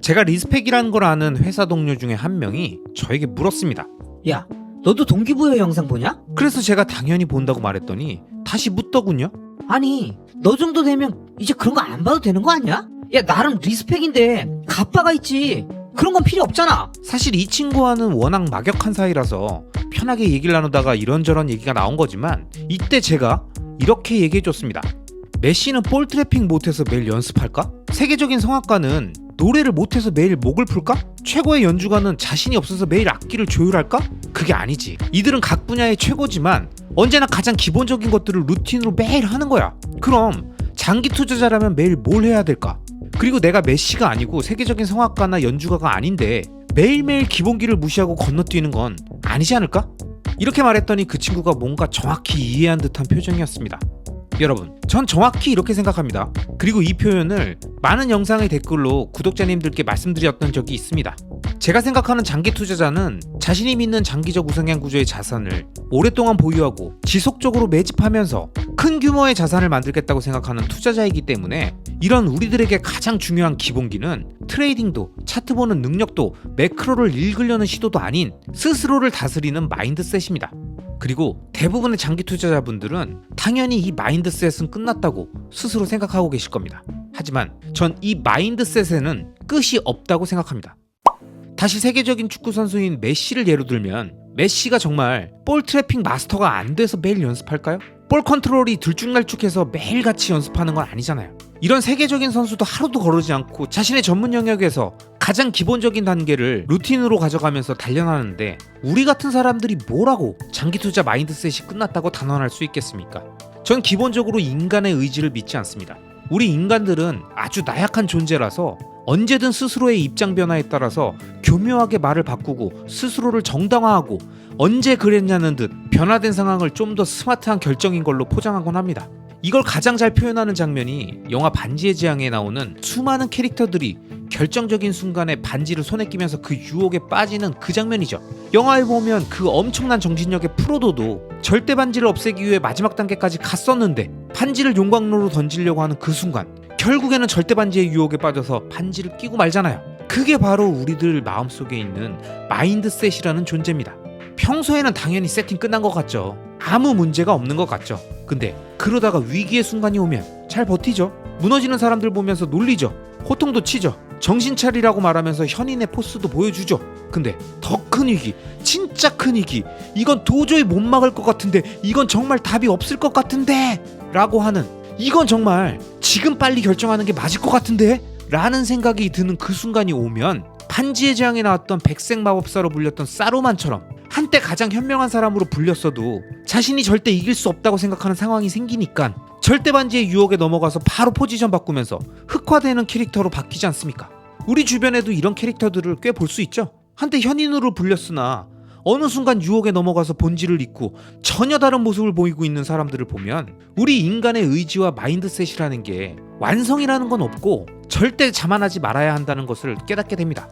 제가 리스펙이라는 걸 아는 회사 동료 중에 한 명이 저에게 물었습니다. 야, 너도 동기부여 영상 보냐? 그래서 제가 당연히 본다고 말했더니 다시 묻더군요. 아니, 너 정도 되면 이제 그런 거 안 봐도 되는 거 아니야? 야, 나름 리스펙인데 갑바가 있지. 그런 건 필요 없잖아. 사실 이 친구와는 워낙 막역한 사이라서 편하게 얘기를 나누다가 이런저런 얘기가 나온 거지만, 이때 제가 이렇게 얘기해줬습니다. 메시는 볼 트래핑 못해서 매일 연습할까? 세계적인 성악가는 노래를 못해서 매일 목을 풀까? 최고의 연주가는 자신이 없어서 매일 악기를 조율할까? 그게 아니지. 이들은 각 분야의 최고지만 언제나 가장 기본적인 것들을 루틴으로 매일 하는 거야. 그럼 장기 투자자라면 매일 뭘 해야 될까? 그리고 내가 메시가 아니고 세계적인 성악가나 연주가가 아닌데 매일매일 기본기를 무시하고 건너뛰는 건 아니지 않을까? 이렇게 말했더니 그 친구가 뭔가 정확히 이해한 듯한 표정이었습니다. 여러분, 전 정확히 이렇게 생각합니다. 그리고 이 표현을 많은 영상의 댓글로 구독자님들께 말씀드렸던 적이 있습니다. 제가 생각하는 장기 투자자는 자신이 믿는 장기적 우상향 구조의 자산을 오랫동안 보유하고 지속적으로 매집하면서 큰 규모의 자산을 만들겠다고 생각하는 투자자이기 때문에, 이런 우리들에게 가장 중요한 기본기는 트레이딩도, 차트 보는 능력도, 매크로를 읽으려는 시도도 아닌 스스로를 다스리는 마인드셋입니다. 그리고 대부분의 장기 투자자분들은 당연히 이 마인드셋은 끝났다고 스스로 생각하고 계실 겁니다. 하지만 전 이 마인드셋에는 끝이 없다고 생각합니다. 다시 세계적인 축구 선수인 메시를 예로 들면, 메시가 정말 볼 트래핑 마스터가 안 돼서 매일 연습할까요? 볼 컨트롤이 들쭉날쭉해서 매일같이 연습하는 건 아니잖아요. 이런 세계적인 선수도 하루도 거르지 않고 자신의 전문 영역에서 가장 기본적인 단계를 루틴으로 가져가면서 단련하는데, 우리 같은 사람들이 뭐라고 장기 투자 마인드셋이 끝났다고 단언할 수 있겠습니까? 전 기본적으로 인간의 의지를 믿지 않습니다. 우리 인간들은 아주 나약한 존재라서 언제든 스스로의 입장 변화에 따라서 교묘하게 말을 바꾸고 스스로를 정당화하고 언제 그랬냐는 듯 변화된 상황을 좀 더 스마트한 결정인 걸로 포장하곤 합니다. 이걸 가장 잘 표현하는 장면이 영화 반지의 제왕에 나오는 수많은 캐릭터들이 결정적인 순간에 반지를 손에 끼면서 그 유혹에 빠지는 그 장면이죠. 영화에 보면 그 엄청난 정신력의 프로도도 절대 반지를 없애기 위해 마지막 단계까지 갔었는데 반지를 용광로로 던지려고 하는 그 순간 결국에는 절대 반지의 유혹에 빠져서 반지를 끼고 말잖아요. 그게 바로 우리들 마음속에 있는 마인드셋이라는 존재입니다. 평소에는 당연히 세팅 끝난 것 같죠. 아무 문제가 없는 것 같죠. 근데 그러다가 위기의 순간이 오면 잘 버티죠. 무너지는 사람들 보면서 놀리죠. 호통도 치죠. 정신 차리라고 말하면서 현인의 포스도 보여주죠. 근데 더 큰 위기, 진짜 큰 위기, 이건 도저히 못 막을 것 같은데, 이건 정말 답이 없을 것 같은데 라고 하는, 이건 정말 지금 빨리 결정하는 게 맞을 것 같은데 라는 생각이 드는 그 순간이 오면, 반지의 제왕에 나왔던 백색 마법사로 불렸던 사루만처럼 한때 가장 현명한 사람으로 불렸어도 자신이 절대 이길 수 없다고 생각하는 상황이 생기니까 절대 반지의 유혹에 넘어가서 바로 포지션 바꾸면서 흑화되는 캐릭터로 바뀌지 않습니까? 우리 주변에도 이런 캐릭터들을 꽤 볼 수 있죠. 한때 현인으로 불렸으나 어느 순간 유혹에 넘어가서 본질을 잊고 전혀 다른 모습을 보이고 있는 사람들을 보면, 우리 인간의 의지와 마인드셋이라는 게 완성이라는 건 없고 절대 자만하지 말아야 한다는 것을 깨닫게 됩니다.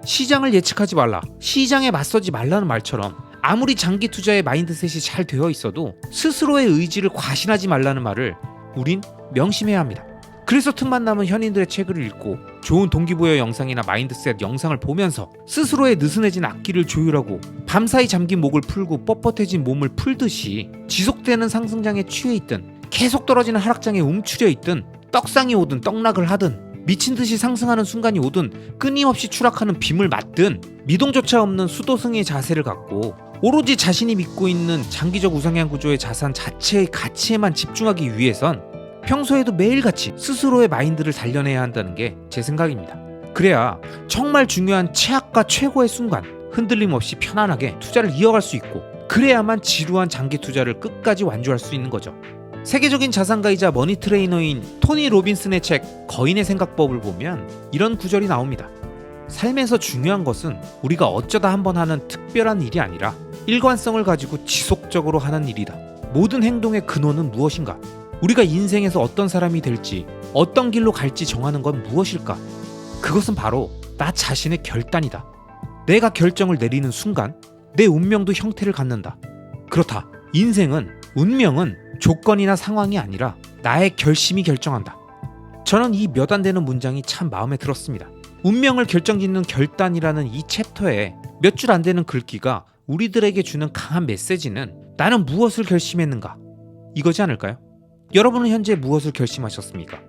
시장을 예측하지 말라, 시장에 맞서지 말라는 말처럼 아무리 장기 투자의 마인드셋이 잘 되어 있어도 스스로의 의지를 과신하지 말라는 말을 우린 명심해야 합니다. 그래서 틈만 나면 현인들의 책을 읽고 좋은 동기부여 영상이나 마인드셋 영상을 보면서 스스로의 느슨해진 악기를 조율하고 밤사이 잠긴 목을 풀고 뻣뻣해진 몸을 풀듯이 지속되는 상승장에 취해 있든 계속 떨어지는 하락장에 움츠려 있든 떡상이 오든 떡락을 하든 미친듯이 상승하는 순간이 오든 끊임없이 추락하는 빔을 맞든 미동조차 없는 수도승의 자세를 갖고 오로지 자신이 믿고 있는 장기적 우상향 구조의 자산 자체의 가치에만 집중하기 위해선 평소에도 매일같이 스스로의 마인드를 단련해야 한다는 게 제 생각입니다. 그래야 정말 중요한 최악과 최고의 순간 흔들림 없이 편안하게 투자를 이어갈 수 있고, 그래야만 지루한 장기 투자를 끝까지 완주할 수 있는 거죠. 세계적인 자산가이자 머니 트레이너인 토니 로빈슨의 책 거인의 생각법을 보면 이런 구절이 나옵니다. 삶에서 중요한 것은 우리가 어쩌다 한번 하는 특별한 일이 아니라 일관성을 가지고 지속적으로 하는 일이다. 모든 행동의 근원은 무엇인가? 우리가 인생에서 어떤 사람이 될지, 어떤 길로 갈지 정하는 건 무엇일까? 그것은 바로 나 자신의 결단이다. 내가 결정을 내리는 순간 내 운명도 형태를 갖는다. 그렇다. 인생은, 운명은 조건이나 상황이 아니라 나의 결심이 결정한다. 저는 이 몇 안 되는 문장이 참 마음에 들었습니다. 운명을 결정짓는 결단이라는 이 챕터에 몇 줄 안 되는 글귀가 우리들에게 주는 강한 메시지는 나는 무엇을 결심했는가? 이거지 않을까요? 여러분은 현재 무엇을 결심하셨습니까?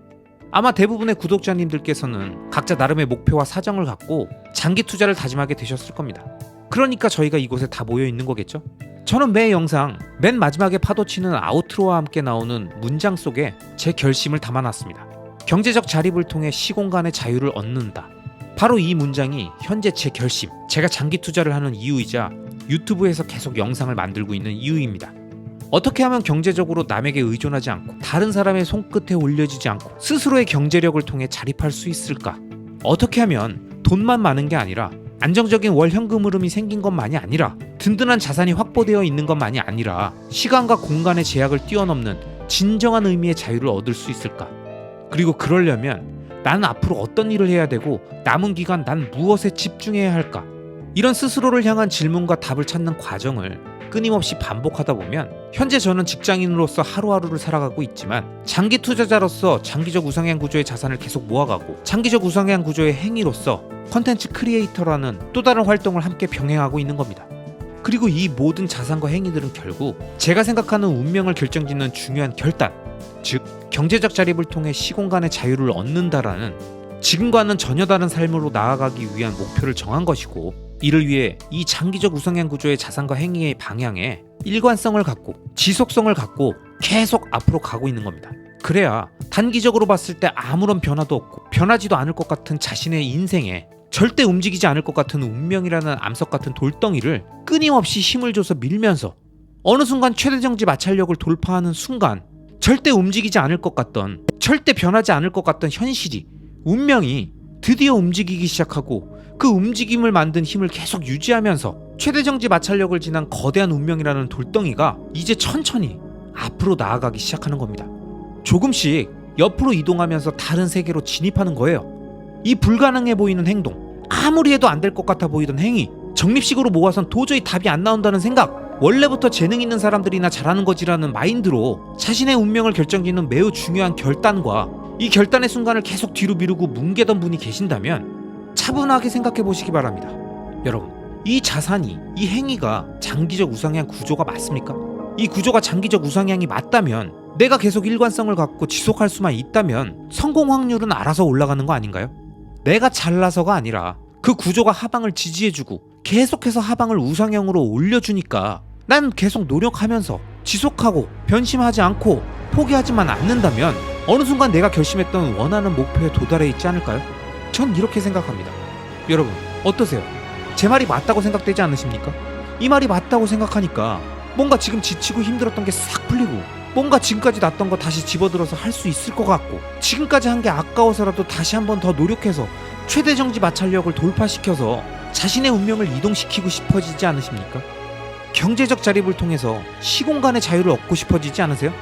아마 대부분의 구독자님들께서는 각자 나름의 목표와 사정을 갖고 장기 투자를 다짐하게 되셨을 겁니다. 그러니까 저희가 이곳에 다 모여 있는 거겠죠? 저는 매 영상 맨 마지막에 파도치는 아우트로와 함께 나오는 문장 속에 제 결심을 담아놨습니다. 경제적 자립을 통해 시공간의 자유를 얻는다. 바로 이 문장이 현재 제 결심, 제가 장기 투자를 하는 이유이자 유튜브에서 계속 영상을 만들고 있는 이유입니다. 어떻게 하면 경제적으로 남에게 의존하지 않고 다른 사람의 손끝에 올려지지 않고 스스로의 경제력을 통해 자립할 수 있을까? 어떻게 하면 돈만 많은 게 아니라 안정적인 월 현금 흐름이 생긴 것만이 아니라 든든한 자산이 확보되어 있는 것만이 아니라 시간과 공간의 제약을 뛰어넘는 진정한 의미의 자유를 얻을 수 있을까? 그리고 그러려면 나는 앞으로 어떤 일을 해야 되고 남은 기간 난 무엇에 집중해야 할까? 이런 스스로를 향한 질문과 답을 찾는 과정을 끊임없이 반복하다 보면 현재 저는 직장인으로서 하루하루를 살아가고 있지만 장기 투자자로서 장기적 우상향 구조의 자산을 계속 모아가고 장기적 우상향 구조의 행위로서 컨텐츠 크리에이터라는 또 다른 활동을 함께 병행하고 있는 겁니다. 그리고 이 모든 자산과 행위들은 결국 제가 생각하는 운명을 결정짓는 중요한 결단, 즉 경제적 자립을 통해 시공간의 자유를 얻는다라는 지금과는 전혀 다른 삶으로 나아가기 위한 목표를 정한 것이고, 이를 위해 이 장기적 우상향 구조의 자산과 행위의 방향에 일관성을 갖고 지속성을 갖고 계속 앞으로 가고 있는 겁니다. 그래야 단기적으로 봤을 때 아무런 변화도 없고 변하지도 않을 것 같은 자신의 인생에 절대 움직이지 않을 것 같은 운명이라는 암석 같은 돌덩이를 끊임없이 힘을 줘서 밀면서 어느 순간 최대 정지 마찰력을 돌파하는 순간 절대 움직이지 않을 것 같던, 절대 변하지 않을 것 같던 현실이, 운명이 드디어 움직이기 시작하고 그 움직임을 만든 힘을 계속 유지하면서 최대 정지 마찰력을 지난 거대한 운명이라는 돌덩이가 이제 천천히 앞으로 나아가기 시작하는 겁니다. 조금씩 옆으로 이동하면서 다른 세계로 진입하는 거예요. 이 불가능해 보이는 행동, 아무리 해도 안 될 것 같아 보이던 행위, 적립식으로 모아선 도저히 답이 안 나온다는 생각, 원래부터 재능 있는 사람들이나 잘하는 거지라는 마인드로 자신의 운명을 결정짓는 매우 중요한 결단과 이 결단의 순간을 계속 뒤로 미루고 뭉개던 분이 계신다면 차분하게 생각해 보시기 바랍니다. 여러분, 이 자산이, 이 행위가 장기적 우상향 구조가 맞습니까? 이 구조가 장기적 우상향이 맞다면, 내가 계속 일관성을 갖고 지속할 수만 있다면 성공 확률은 알아서 올라가는 거 아닌가요? 내가 잘나서가 아니라 그 구조가 하방을 지지해주고 계속해서 하방을 우상향으로 올려주니까 난 계속 노력하면서 지속하고 변심하지 않고 포기하지만 않는다면 어느 순간 내가 결심했던 원하는 목표에 도달해 있지 않을까요? 전 이렇게 생각합니다. 여러분, 어떠세요? 제 말이 맞다고 생각되지 않으십니까? 이 말이 맞다고 생각하니까 뭔가 지금 지치고 힘들었던 게 싹 풀리고, 뭔가 지금까지 났던 거 다시 집어들어서 할 수 있을 것 같고, 지금까지 한 게 아까워서라도 다시 한번 더 노력해서 최대 정지 마찰력을 돌파시켜서 자신의 운명을 이동시키고 싶어지지 않으십니까? 경제적 자립을 통해서 시공간의 자유를 얻고 싶어지지 않으세요?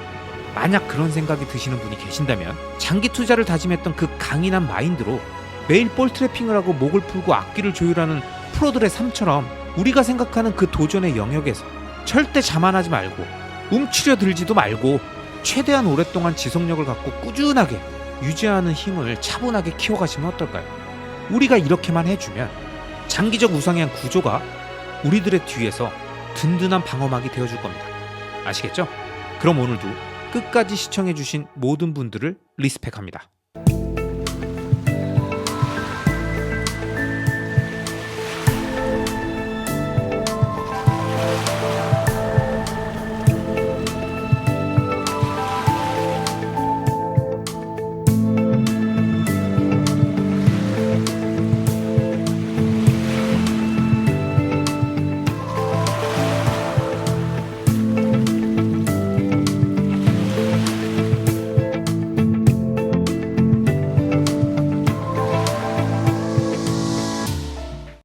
만약 그런 생각이 드시는 분이 계신다면 장기 투자를 다짐했던 그 강인한 마인드로 매일 볼 트래핑을 하고 목을 풀고 악기를 조율하는 프로들의 삶처럼 우리가 생각하는 그 도전의 영역에서 절대 자만하지 말고 움츠려 들지도 말고 최대한 오랫동안 지속력을 갖고 꾸준하게 유지하는 힘을 차분하게 키워가시면 어떨까요? 우리가 이렇게만 해주면 장기적 우상향 구조가 우리들의 뒤에서 든든한 방어막이 되어줄 겁니다. 아시겠죠? 그럼 오늘도 끝까지 시청해주신 모든 분들을 리스펙합니다.